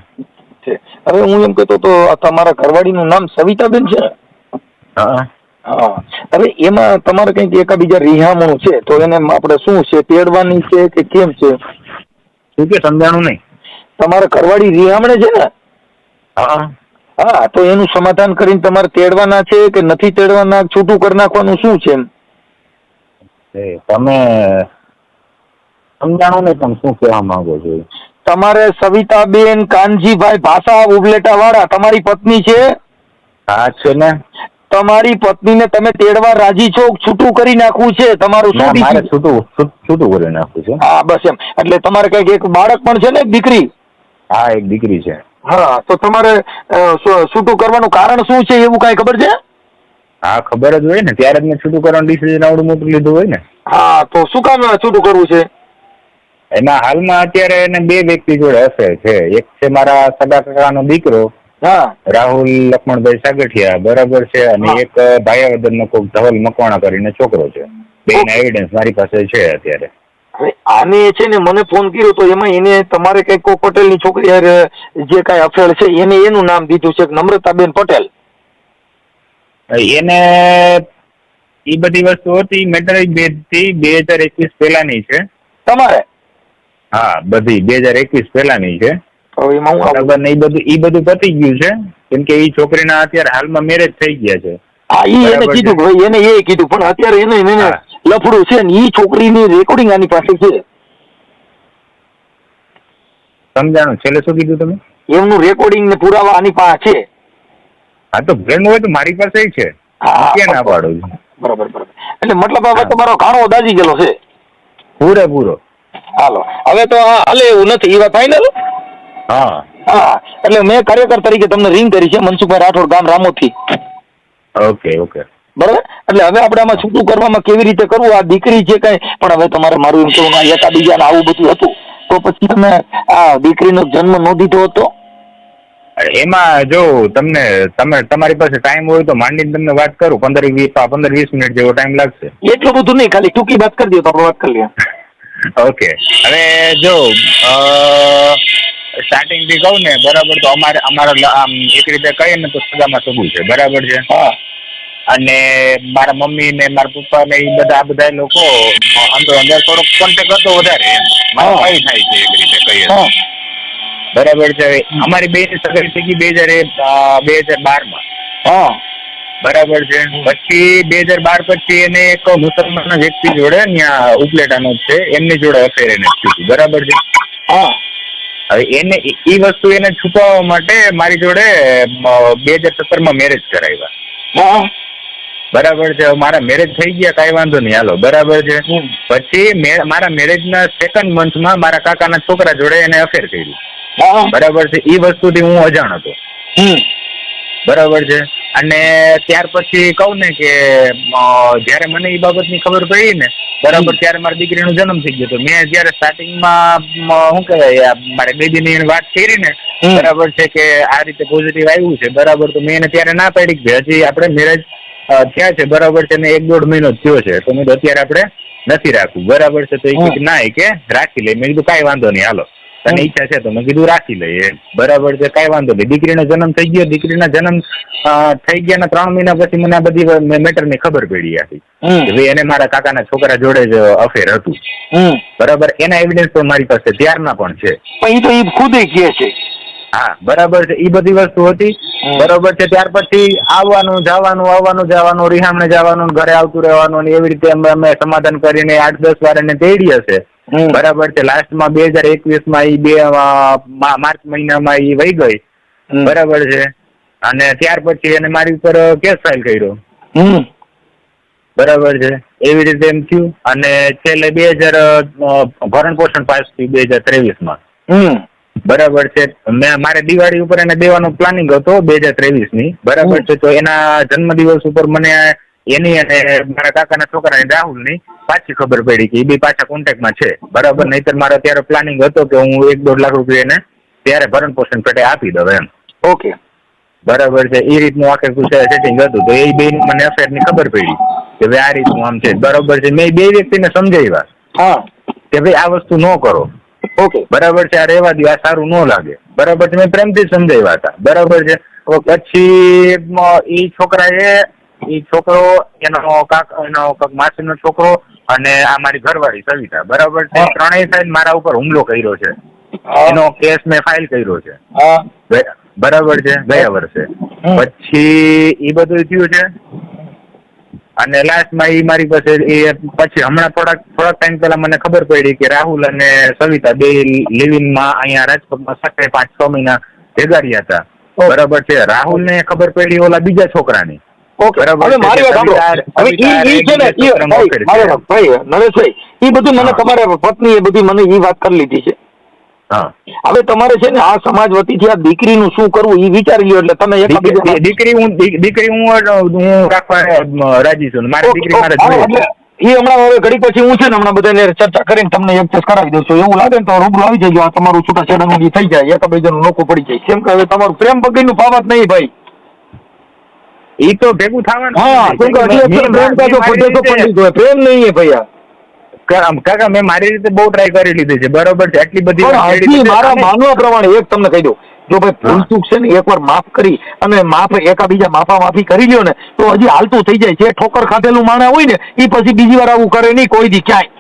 હવે હું એમ કહેતો તો તમારા ઘરવાળીનું નામ સવિતાબેન છે? હા. હા. હવે એમાં તમારે કઈક એકાબીજા રિહામણું છે તો એને આપણે શું છે, તેડવાની છે કે કેમ છે? શું કે સમજાણું નહીં? તમારા ઘરવાળી રિહામણે છે ને? હા. હા, તો એનું સમાધાન કરીને તમારે તેડવાના છે કે નથી તેડવાના, છૂટું કરી નાખવાનું, શું છે એમ? તમે સમજાણું નહીં, તમે શું કહેવા માંગો છો? તમારે સવિતાબેન કાનજીભાઈ ભાષા ઉપલેટા વાળા તમારી પત્ની છે? હા છે ને. તમારી પત્નીને તમે તેડવા રાજી છો? છૂટું કરી નાખવું છે તમારું? શું મારે છૂટું કરી નાખવું છે. હા બસ એમ. એટલે તમારે કઈક એક બાળક પણ છે ને, એક દીકરી? હા, એક દીકરી છે. હા, તો તમારે છૂટું કરવાનું કારણ શું છે એવું કઈ ખબર છે? હા, ખબર જ હોય ને, ત્યારે જ મેં છૂટું કરવાનું ડિસિઝન આવડું મોટું લીધું હોય ને. હા, તો શું કામ છૂટું કરવું છે? એમાં હાલમાં અત્યારે એને 2 વ્યક્તિ જોડે અફેર છે. એક છે મારા સગા કાકાનો દીકરો, હા, રાહુલ લક્ષ્મણભાઈ સાગઠિયા, બરાબર છે, અને એક ભાયાવદરનો કોક ધવલ મકવાણા કરીને છોકરો છે. બેના એવિડન્સ મારી પાસે છે અત્યારે. હવે આને છે ને મને ફોન કર્યો તો એમાં એને તમારે કઈક કો પટેલની છોકરી જે કઈ અફેર છે એને એનું નામ દીધું છે નમ્રતાબેન પટેલ. એને એ બધી વસ્તુ હતી મેટર 2021 પહેલાની છે. તમારે? હા, બધી 2021 પહેલાની છે. બરાબર ને, એ બધું પતી ગયું છે, કેમ કે એ છોકરીના અત્યારે હાલમાં મેરેજ થઈ ગયા છે. હા, એને કીધું ભાઈ, એને એ કીધું, પણ અત્યારે એને લફડું છે ને, એ છોકરીની રેકોર્ડિંગ આની પાસે છે. સમજાણું? છેલ્લે શું કીધું તમે? એમનું રેકોર્ડિંગ ને પુરાવા આની પાસે છે. હા, તો ફ્રેન્ડ હોય તો મારી પાસે છે. ક્યાં ના પાડું છું? બરાબર. એટલે મતલબ હવે તમારો ઘાણો દાજી ગયેલો છે પૂરેપૂરો. હાલો, હવે તો હાલે એવું નથી, એ વાત ફાઈનલ? હા. હા, એટલે મેં કાર્યકર તરીકે તમને રિંગ કરી છે, મનસુખભાઈ રાઠોડ, ગામ રામોથી. ઓકે. બરાબર. એટલે હવે આપણે આમાં છૂટું કરવામાં કેવી રીતે કરવું? આ દીકરી છે કઈ, પણ હવે તમારે મારું એમ કહું, એકાબીજાને આવું બધું હતું તો પછી તમે આ દીકરીનો જન્મ ન દીધો હતો? એમાં જો તમારી પાસે ટાઈમ હોય તો માંડીને તમને વાત કરું, 15-20 મિનિટ જેવો ટાઈમ લાગશે. એટલું બધું નહીં, ખાલી ટૂંકી વાત કરી દો તો આપણે વાત કરી લઈએ. ઓકે. હવે જો સ્ટાર્ટિંગ થી કહું ને, બરાબર, તો અમારા આમ એક રીતે કહીએ ને તો સગામાં સગું છે, બરાબર છે. હા. અને મારા મમ્મી ને મારા પપ્પા ને એ બધા લોકો અંદર થોડોક કોન્ટેક્ટ હતો વધારે, એમ મારા ભાઈ થાય છે એક રીતે કહીએ, બરાબર છે. અમારી બે સગાઈ થઈ ગઈ 2012 માં. બરાબર છે. પછી 2012 પછી એને એક મુસલમાન વ્યક્તિ જોડે ત્યાં ઉપલેટાનો જ છે, એમની જોડે અફેર એને થયું, બરાબર છે. હવે એને એ વસ્તુ એને છુપાવવા માટે મારી જોડે 2017 મેરેજ કરાવ્યા. હા બરાબર છે. મારા મેરેજ થઈ ગયા, કઈ વાંધો નહીં, હાલો બરાબર છે. પછી મારા મેરેજના સેકન્ડ મંથમાં મારા કાકાના છોકરા જોડે એને અફેર કર્યું. બરાબર છે. એ વસ્તુથી હું અજાણ હતો. બરાબર છે. અને ત્યાર પછી કહું ને કે જયારે મને એ બાબતની ખબર પડી ને બરાબર, ત્યારે મારી દીકરીનો જન્મ થઈ ગયો હતો. મેં જયારે સ્ટાર્ટિંગમાં શું કહેવાય મારે બેબીની વાત કરી ને બરાબર છે કે આ રીતે પોઝિટિવ આવ્યું છે બરાબર, તો મેં એને ત્યારે ના પાડી કે હજી આપણે મેરેજ થયા છે બરાબર છે ને 1-1.5 મહિનો થયો છે, તો મેં અત્યારે આપણે નથી રાખવું બરાબર છે. તો એ ના કે રાખી લે. મેં કીધું કાંઈ વાંધો નહીં, હાલો તને ઈચ્છા છે તો મેં કીધું રાખી લઈએ બરાબર છે, કાંઈ વાંધો નહીં. દીકરીનો જન્મ થઈ ગયો. દીકરીના જન્મ થઈ ગયા 3 મહિના પછી મને આ બધી મેટરની ખબર પડી હતી કે ભાઈ એને મારા કાકાના છોકરા જોડે જ અફેર હતું બરાબર. એના એવિડન્સ પણ મારી પાસે ત્યારના પણ છે. એ તો એ ખુદે કહે છે. હા બરાબર છે. એ બધી વસ્તુ હતી બરાબર છે. ત્યાર પછી આવવાનું જવાનું રિહામને જવાનું, ઘરે આવતું રહેવાનું, એવી રીતે અમે સમાધાન કરીને 8-10 વાર એને તેડી હશે બરાબર છે. લાસ્ટમાં 2021માં માર્ચ મહિનામાં એ વહી ગઈ બરાબર છે. અને ત્યાર પછી એને મારી ઉપર કેસ ફાઇલ કર્યો બરાબર છે. એવી રીતે એમ થયું. અને છેલ્લે 2000 ભરણ પોષણ પાસ થયું 2023માં બરાબર છે. મારે દિવાળી ઉપર એને દેવાનો પ્લાનિંગ હતો 2023ની બરાબર છે. તો એના જન્મદિવસ ઉપર મને એની અને મારા કાકાના છોકરાની રાહુલની પાછી ખબર પડી કે એ બે પાછા કોન્ટેક્ટમાં છે બરાબર. નહીતર મારો ત્યારે પ્લાનિંગ હતો કે હું 1-1.5 લાખ રૂપિયા એને ત્યારે ભરણ પોષણ પેટે આપી દઉં એમ. ઓકે બરાબર છે. એ રીતનું આખે સેટિંગ હતું. તો એ બે મને અફેરની ખબર પડી કે ભાઈ આ રીતનું આમ છે બરાબર છે. મેં 2 વ્યક્તિને સમજાવ્યા કે ભાઈ આ વસ્તુ ન કરો ઓકે બરાબર છે, આ રહેવા દો, આ સારું ન લાગે બરાબર છે. મેં પ્રેમથી સમજાવ્યા હતા બરાબર છે. પછી એ છોકરો એનો માસીનો છોકરો અને આ મારી ઘરવાળી સવિતા બરાબર છે, ત્રણેય સાઈડ મારા ઉપર હુમલો કર્યો છે. એનો કેસ મેં ફાઇલ કર્યો છે બરાબર છે ગયા વર્ષે. પછી એ બધું થયું છે. અને લાસ્ટમાં એ મારી પાસે પછી હમણાં થોડાક ટાઈમ પહેલા મને ખબર પડી કે રાહુલ અને સવિતા બે લિવિંગમાં અહીંયા રાજકોટમાં 5-6 મહિના ભેગા રહ્યા હતા બરાબર છે. રાહુલ ને ખબર પડી ઓલા બીજા છોકરાની નરેશભાઈ, એ બધું મને તમારા પત્ની એ બધી મને એ વાત કરી લીધી છે. હવે તમારે છે ને આ સમાજ વતીથી આ દીકરીનું શું કરવું એ વિચારી લો. એટલે તમે દીકરી હું રાખવા રાજી છું. મારી દીકરી મારે એ હમણાં હવે ઘડી પછી હું છે ને હમણાં બધાને ચર્ચા કરીને તમને એક્સેસ કરાવી દઉં છું. એવું લાગે ને તો રૂબરૂ આવી જાય, આ તમારું છૂટાછેડાનું થઈ જાય, એકબીજાનું નોખું પડી જાય. કેમ કે હવે તમારું પ્રેમ બગડીનું પાવત નહીં ભાઈ. એ તો ભેગું થવાનું. પ્રેમ નહીં ભાઈ. કાકા મેં મારી રીતે બહુ ટ્રાય કરી લીધી છે બરોબર છે. આટલી બધી મારા માનવા પ્રમાણે એક તમને કહી દઉં, જો ભાઈ ભૂલચૂક છે ને એકવાર માફ કરી અને એકાબીજા માફી કરી લ્યો ને તો હજી હાલતું થઈ જાય. જે ઠોકર ખાધેલું માણસ હોય ને એ પછી બીજી વાર આવું કરે નહીં કોઈ દી ક્યાંય.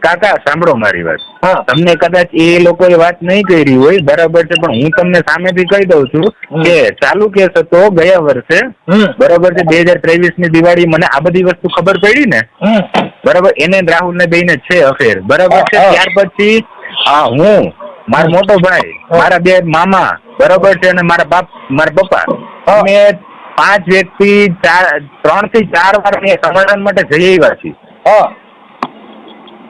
કાકા સાંભળો મારી વાત. તમને કદાચ એ લોકોએ વાત નહીં કરી હોય બરાબર છે, પણ હું તમને સામેથી કહી દઉં છું કે ચાલુ કેસ હતો ગયા વર્ષે બરાબર છે 2023ની દિવાળી. મને આ બધી વસ્તુ ખબર પડી ને બરાબર, એને રાહુલ ને બેને છે અફેર બરાબર છે. ત્યાર પછી હું, મારો મોટો ભાઈ, મારા 2 મામા બરાબર છે અને મારા પપ્પા, અમે 5 વ્યક્તિ 3 થી 4 વાર સમાધાન માટે જઈ આવ્યા છીએ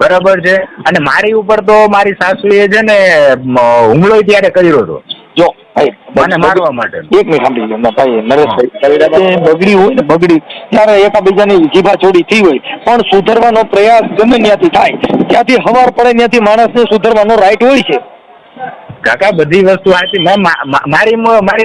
બરાબર છે. અને મારી ઉપર તો મારી સાસુએ છે ને હુમલો ત્યારે કર્યો હતો જો મને મારવા માટે. એક મિનિટ સાંભળી લો ભાઈ નરેશભાઈ, બગડી હોય ને બગડી ત્યારે એકાબીજાની જીભા ચોરી થઈ હોય પણ સુધરવાનો પ્રયાસ ગમે ત્યાંથી થાય, ત્યાંથી હવાર પડે ત્યાંથી માણસને સુધરવાનો રાઈટ હોય છે. કાકા બધી વસ્તુ સાચી. મારી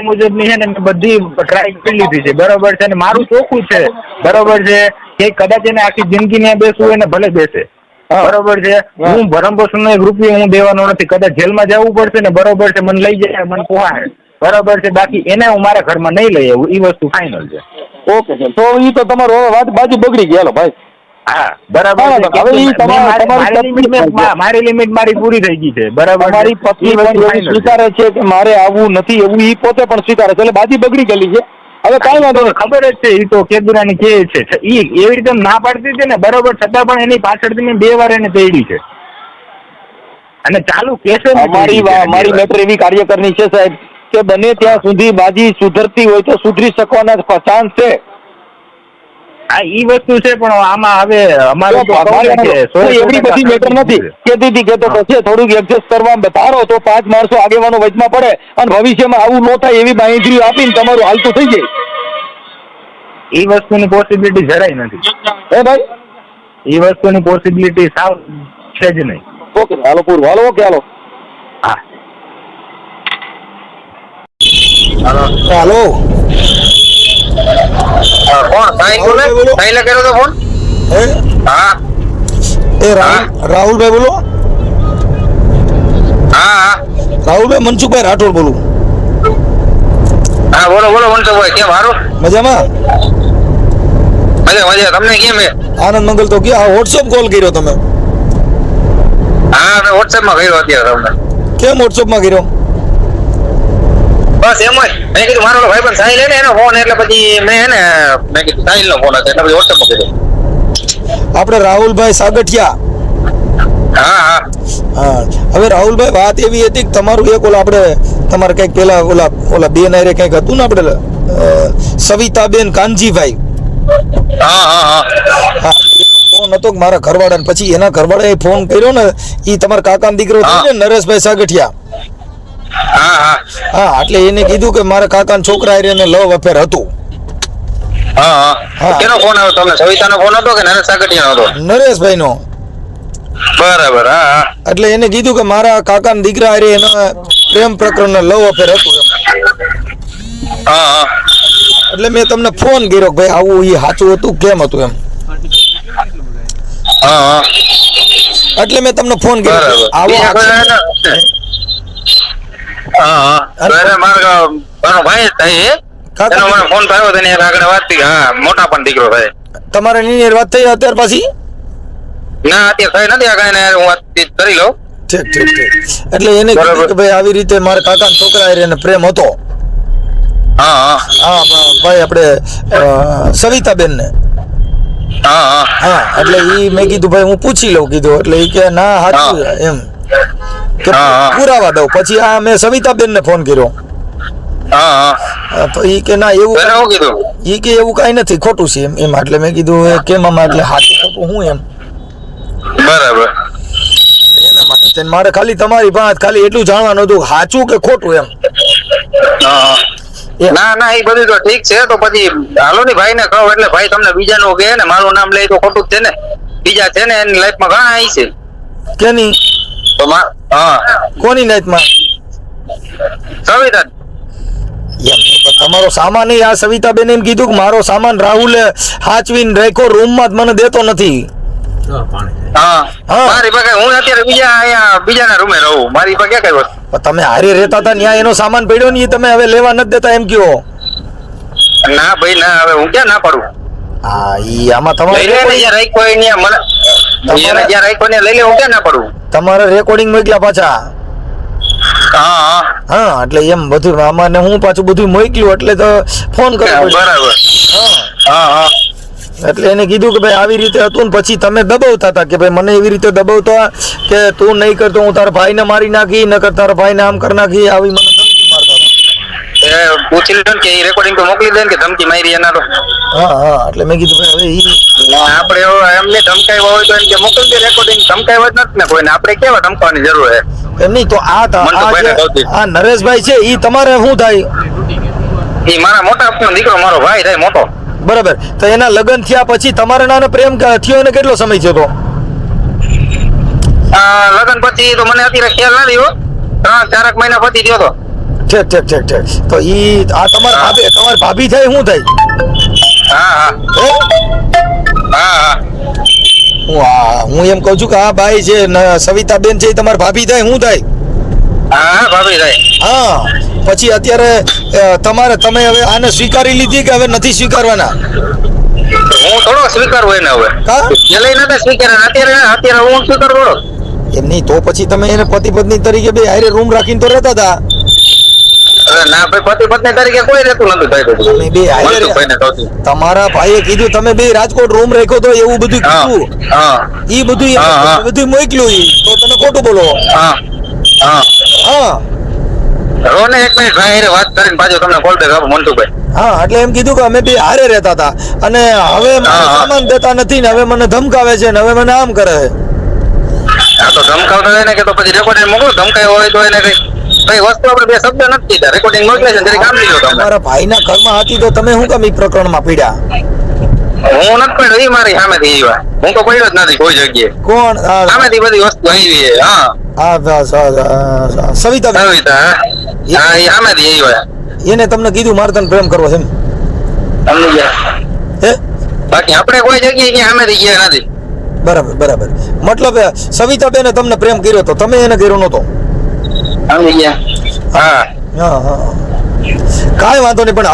મુજબની છે ને મેં બધી ટ્રાય કરી લીધી છે બરોબર છે. અને મારું ચોખ્ખું છે બરોબર છે કે કદાચ એને આખી જિંદગી ને બેસવું એને ભલે બેસે બરોબર છે. હું ભરણ પોષણ એક રૂપિયો હું દેવાનો નથી. કદાચ જેલમાં જવું પડશે ને બરોબર છે, મને લઈ જાય મને પોહાય બરોબર છે. બાકી એને હું મારા ઘરમાં નહીં લઈ આવું, એ વસ્તુ ફાઇનલ છે. ઓકે છે, તો એ તો તમારો વાત બાજુ બગડી ગયા ભાઈ. હા બરાબર. મારી લિમિટ મારી પૂરી થઈ ગઈ છે બરાબર. મારી પત્ની પણ સ્વીકારે છે કે મારે આવવું નથી એવું, એ પોતે પણ સ્વીકારે છે. એટલે બાજી બગડી ગયેલી છે. હવે કઈ વાંધો નહીં, ખબર જ છે એ તો કેદુરાની કે છે એવી રીતે ના પાડતી છે ને બરોબર, છતાં પણ એની પાછળથી મેં 2 વાર એને તેડી છે. અને ચાલુ કેસે અમારી મેટર એવી કાર્યકરની છે સાહેબ કે બને ત્યાં સુધી બાજી સુધરતી હોય તો સુધરી શકવાના ચાન્સ છે. હા ઈ વસ્તુ છે પણ આમાં હવે અમારે તો કહું ને કે એવડી બધી મેટર નથી કેતી હતી કે તો પછી થોડુંક એડજસ્ટ કરવા બતારો તો 5 માણસો આગેવાનો વચમાં પડે અને ભવિષ્યમાં આવું ન થાય એવી બાંયધરી આપીને તમારું હાલતું થઈ જાય. ઈ વસ્તુની પોસિબિલિટી જરાય નથી. હે ભાઈ ઈ વસ્તુની પોસિબિલિટી સાવ છે જ નહીં. ઓકે હાલો પૂરું હાલો ઓકે હાલો હા હાલો કોણ સાઈ બોલે? સાઈ કર્યો તો ફોન? હે હા એ રાહુલભાઈ બોલો? હા રાહુલભાઈ મનસુખભાઈ રાઠોડ બોલું. હા બોલો બોલો મનસુખભાઈ, કેમ હારું? મજામાં? મજા તમને કેમ હે? આનંદ મંગલ તો ગયા. વોટ્સએપ કોલ કર્યો તમે? હા મેં વોટ્સએપ માં કર્યો અત્યારે તમને. કેમ વોટ્સએપ માં કર્યો? બસ એમ જ મેં કીધું મારો ભાઈ પણ સાહિલ હે ને એનો ફોન એટલે પછી મેં કીધું સાહિલ નો ફોન હતો એટલે પછી વોટ્સએપ માં કર્યો. આપણે રાહુલભાઈ સાગઠિયા. હા હા હા હવે રાહુલભાઈ વાત એવી હતી કે તમારું એક ઓલા આપણે તમારે કઈક પેલા ઓલા બેન આરે કઈક હતું ને આપણે સવિતાબેન કાનજીભાઈ. હા હા હા હા ફોન હતો કે મારા ઘરવાળા ને પછી એના ઘરવાળાએ ફોન કર્યો ને ઈ તમારા કાકાનો દીકરો છે ને નરેશભાઈ સાગઠિયા. હા હા હા એટલે એને કીધું કે મારા કાકાના છોકરા હારે એને લવ અફેર હતું. હા હા. કેનો ફોન આવ્યો તમને? સવિતાનો ફોન હતો કે નરેશ સાગઠિયાનો હતો? નરેશભાઈ નો. બરાબર હા હા એટલે એને કીધું કે મારા કાકાના દીકરા હારે એના પ્રેમ પ્રકરણ લવ અફેર હતું એમ. હા હા એટલે મેં તમને ફોન કર્યો કે ભાઈ આવું એ સાચું હતું કેમ હતું એમ. હા હા એટલે મેં તમને ફોન કર્યો બરાબર. આવો હા હા મારો ભાઈ થાય કાકા એનો મને ફોન આવ્યો તો એની આગળ વાત થઈ. હા મોટા પણ દીકરો થાય. તમારે ની વાત થઈ અત્યાર પછી? ના અત્યારે થઈ નથી આગળ એને હું વાતચીત કરી લઉં. ઠીક ઠીક ઠીક. એટલે એને કીધું બરાબર. કે ભાઈ આવી રીતે મારા કાકાના છોકરા હારે એને પ્રેમ હતો. હા હા હા ભાઈ આપણે સવિતાબેન ને. હા હા હા એટલે ઈ મેં કીધું ભાઈ હું પૂછી લઉં કીધું એટલે ઈ કે ના સાચું એમ કે હા. પુરાવા દઉં. પછી આ મેં સવિતાબેન ને ફોન કર્યો. હા હા, તો ઈ કે ના એવું એને શું કીધું? ઈ કે એવું કઈ નથી ખોટું છે એમ. એટલે મેં કીધું એ કેમ આમાં એટલે સાચું ખોટું હું એમ બરાબર એના માટે થઈને મારે ખાલી તમારી પાસે ખાલી એટલું જાણવાનું હતું સાચું કે ખોટું એમ. હા ના ના એ બધું તો ઠીક છે. તો પછી હાલો ની ભાઈ ને કહો એટલે ભાઈ તમને બીજાનું કહે ને મારું નામ લે તો ખોટું જ છે ને. બીજા છે ને એની લાઈફમાં ઘણા આવી છે કેની તો હા કોની નાઈટમાં સવિતા એમ પણ તમારો સામાન ય આ સવિતાબેન એમ કીધું કે મારો સામાન રાહુલે હાચવીને રાખ્યો રૂમમાં જ મને દેતો નથી. હા હા. મારી પાસે હું અત્યારે બીજાના રૂમે રહું. મારી પાસે ક્યાં કઈ વસ્તુ પણ તમે હારે રહેતા હતા ત્યાં એનો સામાન પડ્યો ને ઈ તમે હવે લેવા નથી દેતા એમ કયો? ના ભાઈ ના હવે હું ક્યાં ના પડું. હા ઈ આમાં લઈ લે ને તમારે જ્યાં રાખ્યો હોય ત્યાં મને તમારે- જ્યાં રાખ્યો ને લઈ લે હું ક્યાં ના પડું. તમારે રેકોર્ડિંગ મોકલ્યા પાછા. હા હા હા એટલે એમ બધું આમાં હું પાછું બધું મોકલ્યું એટલે તો ફોન કર્યો. બરાબર હા હા હા એટલે એને કીધું કે ભાઈ આવી રીતે હતું ને પછી તમે દબાવતા હતા કે ભાઈ મને એવી રીતે દબાવતા કે તું નહીં કરતો હું તારા ભાઈને મારી નાખી નકર તારા ભાઈને આમ કરી નાખી આવી મને ધમકી મારતા હતા. એ પૂછી લે ને કે રેકોર્ડિંગ તો મોકલી દે ને કે ધમકી મારી એના તો. હા હા એટલે મેં કીધું ભાઈ હવે ઈ આપણે એમને ધમકાવ્યા હોય તો એમ કે મોકલી દે રેકોર્ડિંગ. ધમકાવ્યા જ નથી ને કોઈને. આપણે કેવા ધમકાવાની જરૂર છે? એમ નહીં તો આ નરેશભાઈ છે ઈ તમારે શું થાય? એ મારા મોટા દીકરો મારો ભાઈ થાય મોટો. બરાબર. તો એના લગ્ન થયા પછી તમારે નાનો પ્રેમ થયો ને કેટલો સમય થયો તો? લગ્ન પછી તો મને અત્યારે ખ્યાલ નથી હો. 3-4 મહિના પછી થયો તો. ઠીક ઠીક ઠીક ઠીક. તો ઈ આ તમારી ભાભી થાય શું થાય? હા હે? હા હું એમ કઉ છું કે આ ભાઈ છે સવિતાબેન છે તમારી ભાભી થાય શું થાય? હા ભાભી થાય. હા પછી અત્યારે તમે હવે આને સ્વીકારી લીધી કે હવે નથી સ્વીકારવાના? હું થોડો સ્વીકારવું એને હવે. હા પેલા નતા સ્વીકાર્યા અત્યારે હું સ્વીકાર થોડો. એમ નહીં તો પછી તમે એને પતિ પત્ની તરીકે બે હારે રૂમ રાખીને તો રહેતા હતા. અરે ના ભાઈ, પતિ પત્ની તરીકે કોઈ રહેતું નથી ભાઈ. તમે બે હારે રહ્યા. મનસુખભાઈને કહું છું. તમારા ભાઈએ કીધું તમે બે રાજકોટ રૂમ રાખ્યો તો એવું બધું કીધું. હા ઈ બધું બધું મોકલ્યું ઈ તો તમે ખોટું બોલો. હા હા હા રોને એક મિનિટ ભાઈ હારે વાત કરીને પાછું તમને કોલ બેક આપો મનસુખભાઈ. હા એટલે એમ કીધું કે અમે બે હારે રહેતા હતા અને હવે મને સામાન દેતા નથી ને હવે મને ધમકાવે છે ને હવે મને આમ કરે છે. હા તો ધમકાવતો હોય ને કે તો પછી રેકોર્ડિંગ મોકલો. ધમકાયો હોય તો એને કઈ વસ્તુ આપણે બે શબ્દ નથી કીધા, રેકોર્ડિંગ મોકલે છે ત્યારે કામ લીધો તમે. તમારા ભાઈના ઘરમાં હતી તો તમે શું કામ ઈ પ્રકરણમાં પીડ્યા? હું નથી પડ્યો, એ મારી સામેથી આવ્યા. હું તો પડ્યો જ નથી કોઈ જગ્યાએ. કોણ? સામેથી બધી વસ્તુ આવી છે. હા સવિતા સવિતા, હા એ સામેથી આવ્યા. એને તમને કીધું મારે તને પ્રેમ કરવો છે એમ? સમજી ગયા? હે બાકી આપણે કોઈ જગ્યાએ ક્યાં સામેથી ગયા નથી. બરાબર બરાબર. મતલબ સવિતાબેને તમને પ્રેમ કર્યો તો તમે એને કર્યો નતો? સમજી ગયા? હા હા હા કાંઈ વાંધો નહીં. પણ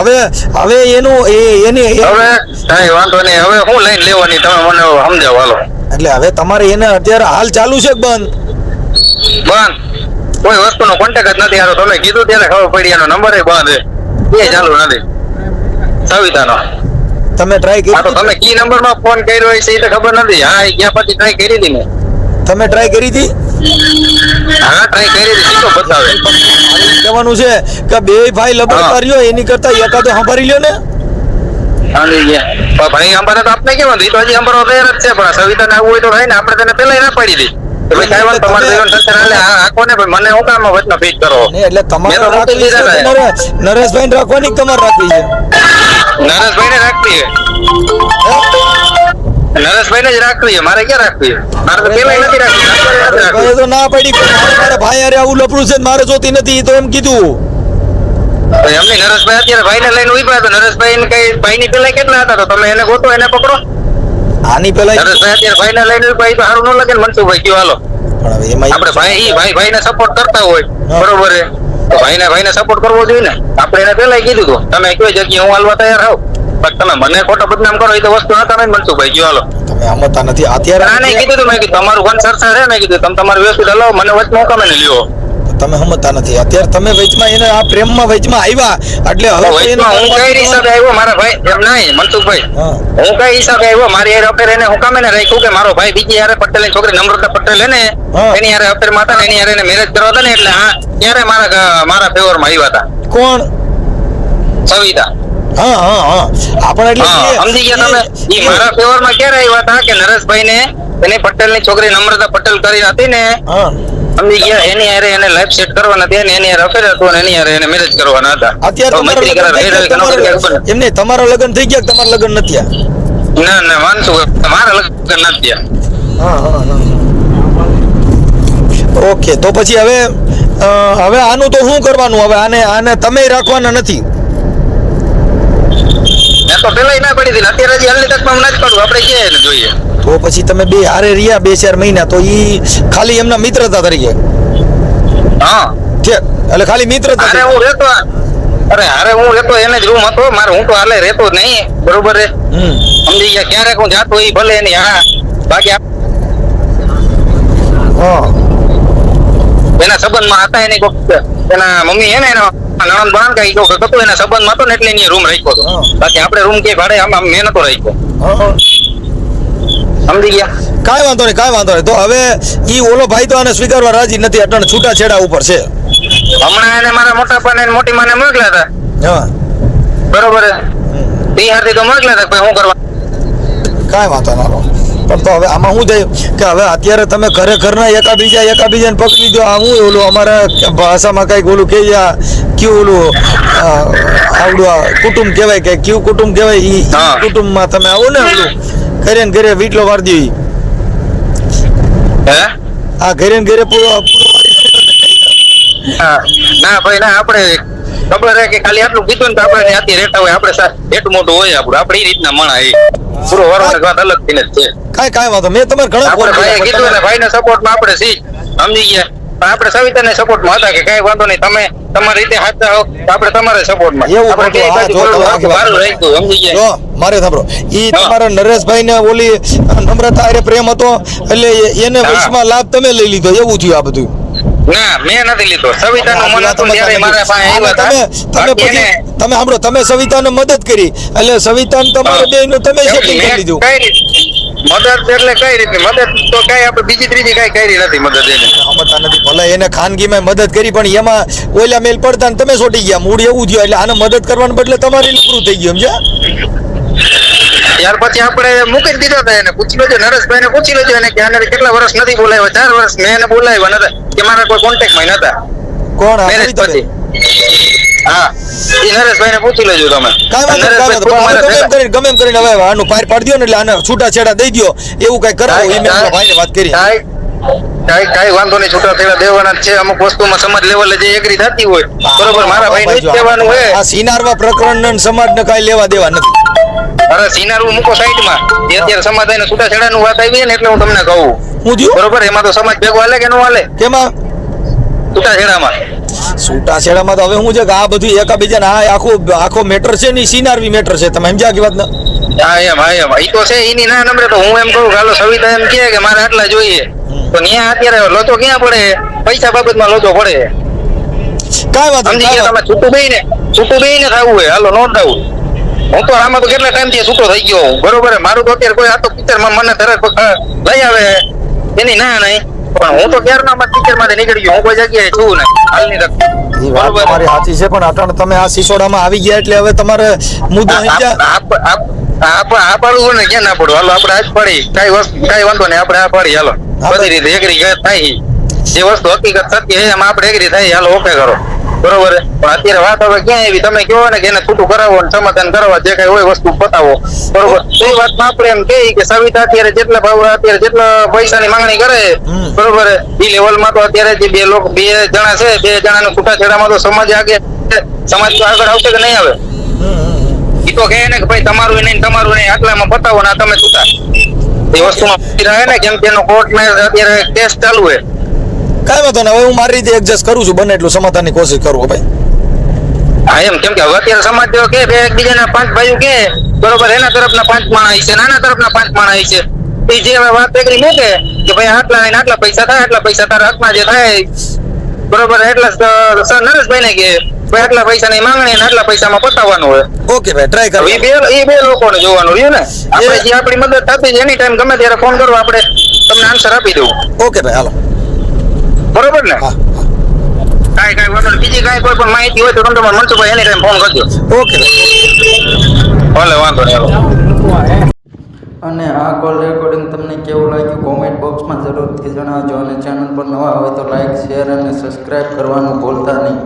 હવે એનું એની હવે કઈ વાંધો નહીં. હવે હું લઈને લેવાની તમે મને સમજાવો હાલો. એટલે હવે તમારે એને અત્યારે હાલ ચાલુ છે કે બંધ? બંધ. કોઈ વસ્તુનો કોન્ટેક્ટ જ નથી. યાર તમે કીધું ત્યારે ખબર પડી એનો નંબર બંધ છે, એ ચાલુ નથી સવિતાનો. તમે ટ્રાય હા તો કરી? તમે કી નંબર માં ફોન કર્યો હોય છે એ તો ખબર નથી. હા એ ગયા પછી ટ્રાય કરી હતી ને. તમે ટ્રાય કરી હતી? હા ટ્રાય કરી હતી, સીધો બતાવે. કહેવાનું છે કે બે ભાઈ લબડતા રહ્યો એની કરતા એકાદો સંભાળી લ્યો ને. સમજી ગયા? પણ ભાઈ અંબાને તો આપણે કેવું હતું, એ તો હજી અંબાનો તૈયાર જ છે. પણ સવિતાને આવવું હોય તો થાય ને, આપણે તેને પેલા ના પાડી હતી. ભાઈ કઈ વાત તમારે જીવન થશે એટલે આખો ને ભાઈ મને હું કામ વચનો ફીટ કરો. એટલે તમારે રાખવી છે નરેશભાઈ ને રાખવાની કે તમારે રાખવી છે? નરેશભાઈ ને રાખવી છે. નરેશભાઈ ને જ રાખવી છે, મારે ક્યાં રાખવી છે? મારે તો પેલા નથી રાખવી. ભાઈ તો ના પડી કે મારા ભાઈ અરે આવું લફડું છે મારે જોતી નથી તો એમ કીધું. એમની નરેશભાઈ અત્યારે ભાઈ ને લઈને ઉભા તો નરેશભાઈ ને કઈ ભાઈ ની પેલા કેટલા હતા તો તમે એને ગોતો એને પકડો. આની પેલા નરેશભાઈ અત્યારે ભાઈ ને લઈને ઉભા તો સારું ન લાગે ને મનસુખભાઈ કયો હાલો. પણ હવે એમાં આપણે ભાઈ ને સપોર્ટ કરતા હોય બરોબર છે તો ભાઈ ને સપોર્ટ કરવો જોઈએ ને. આપણે એને પેલા કીધું હતું તમે કઈ જગ્યાએ હું હાલવા તૈયાર હોઉં, પણ તમે મને ખોટો બદનામ કરો એ તો વસ્તુ નતા ને મનસુખભાઈ કયો હાલો. તમે આમતા નથી અત્યારે. ના નહીં કીધું મેં કીધું તમારું વન સરસા છે મેં કીધું તમે તમારું વ્યવસ્થિત હલાવો મને વચમાં હું ને લ્યો. તમે સમજતા નથી અત્યારે તમે વચમાં એને આ પ્રેમમાં વચમાં આવ્યા એટલે હવે વચમાં હું કઈ હિસાબે આવ્યો મારા ભાઈ એમ નહીં મનસુખભાઈ, હું કઈ હિસાબે આવ્યો મારી યાર અફેર એને હું કામે ને રાખ્યું કે મારો ભાઈ બીજી યાર પટેલ ની છોકરી નમ્રતા પટેલ ને એની યાર અફેર માં હતા ને એની યાર એને મેરેજ કરવા હતા ને એટલે હા ત્યારે મારા ફેવર માં આવ્યા હતા. કોણ? સવિતા. હા હા હા આપણે એટલે સમજી ગયા તમે? ઈ મારા ફેવર માં ક્યારે આવ્યા હતા કે નરેશભાઈ ને એની પટેલ ની છોકરી નમ્રતા પટેલ કરી હતી ને સમજી ગયા એની યારે એને લાઈફ સેટ કરવાના હતા ને એની યારે અફેર હતું અને એની યારે એને મેરેજ કરવાના હતા. અત્યારે એમને તમારા લગ્ન થઈ ગયા તમારા લગ્ન નથી? ના ના માનસું મારા લગ્ન નથી. ઓકે તો પછી હવે આનું તો શું કરવાનું? હવે આને તમે રાખવાના નથી? તો પેલા ના પડી હતી અત્યારે હજી હાલની તકમાં ના જ પડવું આપણે ક્યાં જોઈએ. તો પછી તમે બે હારે રહ્યા 2-4 મહિના તો ઈ ખાલી એમના મિત્રતા તરીકે? હા છે એટલે ખાલી મિત્રતા. અરે હું રહેતો એને જ રૂમ હતો મારે, હું તો હાલે રહેતો જ નહીં બરોબર છે સમજી ગયા? ક્યારેક હું જાતો એ ભલે એની હા બાકી એના સંબંધમાં હતા એની એના મમ્મી હે ને એના નણંદ બાણ કઈ હતો એના સંબંધમાં હતો ને એટલે એની રૂમ રાખ્યો હતો. બાકી આપણે રૂમ કે ભાડે આમ મેં નતો રાખ્યો. સમજી ગયા? કાંઈ વાંધો નહીં. તો હવે ઈ ઓલો ભાઈ તો આને સ્વીકારવા રાજી નથી, અટણ છૂટાછેડા ઉપર છે. હમણાં એને મારા મોટા પાને મોટી માને મોકલ્યા હતા બરોબર બિહારથી તો મોકલ્યા હતા શું કરવા. કાંઈ વાંધો ના. પણ તો હવે આમાં શું થયું કે હવે અત્યારે તમે ઘરના એકાબીજાને પકડી દો. આ હું ઓલું અમારા ભાષામાં કઈક ઓલું કે કયું ઓલું આવડું કુટુંબ કહેવાય કે કયું કુટુંબ કહેવાય ઈ કુટુંબમાં તમે આવો ને ઓલું ઘરે વીટલો વાળી દે. આ ઘરે પૂરો ના ભાઈ ના આપણે ખબર હે કે ખાલી આટલું કીધું ને તો આપણે ત્યાંથી રહેતા હોય આપણે એટલું મોટું હોય આપણે એ રીતના મણા એ પૂરો વરવાની વાત અલગ થી જ છે. કાંઈ વાંધો મેં તમારે ઘણા ભાઈ કીધું ને ભાઈ ના સપોર્ટમાં આપણે સી સમજી ગયા. આપણે સવિતાને સપોર્ટમાં હતા કે કઈ વાંધો નહીં તમે તમારી રીતે હાથ હો આપણે તમારે સપોર્ટમાં મારે સાંભળો ઈ તમારા નરેશભાઈ ને ઓલી નમ્રતા અરે પ્રેમ હતો એટલે એને વૈશમાં લાભ તમે લઈ લીધો એવું થયું આ બધું? ના મેં નથી લીધો સવિતાનું મન હતું ત્યારે મારા પાસે આવ્યા હતા. તમે બાકી એને- તમે સાંભળો, તમે સવિતાને મદદ કરી એટલે સવિતાને તમારે બેયનું તમે સેટિંગ કરી લીધું. કઈ રીતે મદદ એટલે કઈ રીતે મદદ તો કઈ આપણે બીજી ત્રીજી કઈ કરી નથી મદદ એને. સમજતા નથી. ભલે એને ખાનગીમાં મદદ કરી પણ એમાં ઓલા મેલ પડતા ને તમે સોટી ગયા, મૂળ એવું થયું. એટલે આને મદદ કરવાને બદલે તમારી પૂરું થઈ ગયું, સમજ્યા? ત્યાર પછી આપણે મૂકી જ દીધો હતો એને. પૂછી લેજો નરેશભાઈ ને, પૂછી લેજો એને કે આને કેટલા વર્ષ નથી બોલાવ્યા. 4 વર્ષ મેં એને બોલાવ્યા નતા કે મારા કોઈ કોન્ટેક્ટ માં નતા કોણ આ મેરેજ સવિતાબેન? પછી. હા એ નરેશભાઈ ને પૂછી લેજો તમે. કાંઈ વાંધો નહીં, કાંઈ વાંધો નહીં. પણ આને ગમે એમ કરીને હવે આનું પાર પાડી દો ને, એટલે આને છૂટાછેડા દઈ દો એવું કઈ કરાવો. એ મેં મારા ભાઈને વાત કરી. કઈ વાંધો નહીં, છૂટા થયેલા દેવાના જ છે. અમુક વસ્તુમાં સમાજ લેવલે જે એગ્રી થતી હોય બરોબર મારા ભાઈ ને જ કહેવાનું હોય. આ સિનારવા પ્રકરણ સમાજને કાંઈ લેવા દેવા નથી. અરે સિનારું મૂકો સાઈડમાં. એ અત્યારે સમાધાન છૂટાછેડાનું વાત આવી ને એટલે હું તમને કહું હું થયું બરોબર. એમાં તો સમાજ ભેગો હાલે કે ન હાલે કેમાં છૂટાછેડામાં? છૂટાછેડામાં તો હવે હું છે કે આ બધું એકાબીજાને આખો મેટર છે ને સિનારવી મેટર છે. તમે સમજ્યા કે વાત ને? હા એમ ઈ તો છે. એની ના નંબરે તો હું એમ કહું કે હાલો સવિતા એમ કહે કે મારે આટલા જોઈએ તો ત્યાં અત્યારે લોચો ક્યાં પડે? પૈસા બાબતમાં લોચો પડે. કાંઈ વાત સમજી ગયા તમે? છૂટું બેઈને થવું હોય હાલો નો થવું. હું તો આમાં તો કેટલા ટાઈમ થી છૂટો થઈ ગયો હું બરોબર. મારું તો અત્યારે કોઈ આ તો પિક્ચર માં મને તરત લઈ આવે એની ના નહીં. પણ હું તો ક્યારના પિક્ચર માંથી નીકળી ગયો. હું કોઈ જગ્યાએ છું નહીં હાલની તક. એ વાત તમારી સાચી છે પણ અટાણે તમે આ સિસોડામાં આવી ગયા એટલે હવે તમારે મુદ્દો સમજ્યા? આ પાડવું ને ક્યાં ના પડવું. હાલો આપણે આજ પાડી કઈ વાંધો નહીં. આપણે આ પાડી હાલો બધી રીતે એગ્રી થાય. જે વસ્તુ હકીકત સત્ય છે એમાં આપણે એગ્રી થાય હાલો ઓકે કરો બરોબર. પણ અત્યારે વાત હવે ક્યાં આવી? તમે કહો ને કે એને છૂટું કરાવો ને સમાધાન કરવા જે કઈ હોય વસ્તુ પતાવો બરોબર. એ વાતમાં આપણે એમ કહીએ કે સવિતા અત્યારે જેટલા પૈસાની માંગણી કરે બરોબર એ લેવલમાં તો અત્યારે જે બે જણા છે, 2 જણાનું છૂટાછેડામાં તો સમાજ તો આગળ આવશે કે નહીં આવે? એ તો કહે ને કે ભાઈ તમારું નહીં આટલામાં પતાવો ને તમે છૂટા. એ વસ્તુમાં રહે ને કેમ કે એનો કોર્ટમાં અત્યારે કેસ ચાલુ છે. કાંઈ વાંધો નહીં. હવે હું મારી રીતે એડજસ્ટ કરું છું, બને એટલું સમાધાનની કોશિશ કરું ભાઈ. હા એમ કેમ કે હવે અત્યારે સમાજ જો કે બે એકબીજાના 5 ભાઈઓ કે બરોબર એના તરફના 5 માણસ છે, નાના તરફના 5 માણસ છે. એ જે વાત એગ્રી મૂકે કે ભાઈ આટલા પૈસા થાય, આટલા પૈસા તારા હાથમાં જે થાય બરોબર એટલા નરેશભાઈ ને કે ભાઈ આટલા પૈસાની માંગણી અને આટલા પૈસામાં પતાવવાનું હોય. ઓકે ભાઈ, ટ્રાય કરો. એ બે લોકોને જોવાનું રહ્યું ને. આપણે જે આપણી મદદ થતી એની ટાઈમ ગમે ત્યારે ફોન કરો, આપણે તમને આન્સર આપી દઉં. ઓકે ભાઈ હાલો. બરોબર ને? હા કાંઈ વાંધો નહીં. બીજી કાંઈ કોઈ પણ માહિતી હોય તો તમે તમારે મનસુખભાઈ એની ટાઈમ ફોન કરજો. ઓકે ભાઈ. ભલે વાંધો નહીં. અને આ કોલ રેકોર્ડિંગ તમને કેવું લાગ્યું કોમેન્ટ બોક્સમાં જરૂરથી જણાવજો. અને ચેનલ પર નવા હોય તો લાઈક, શેર અને સબસ્ક્રાઈબ કરવાનું ભૂલતા નહીં.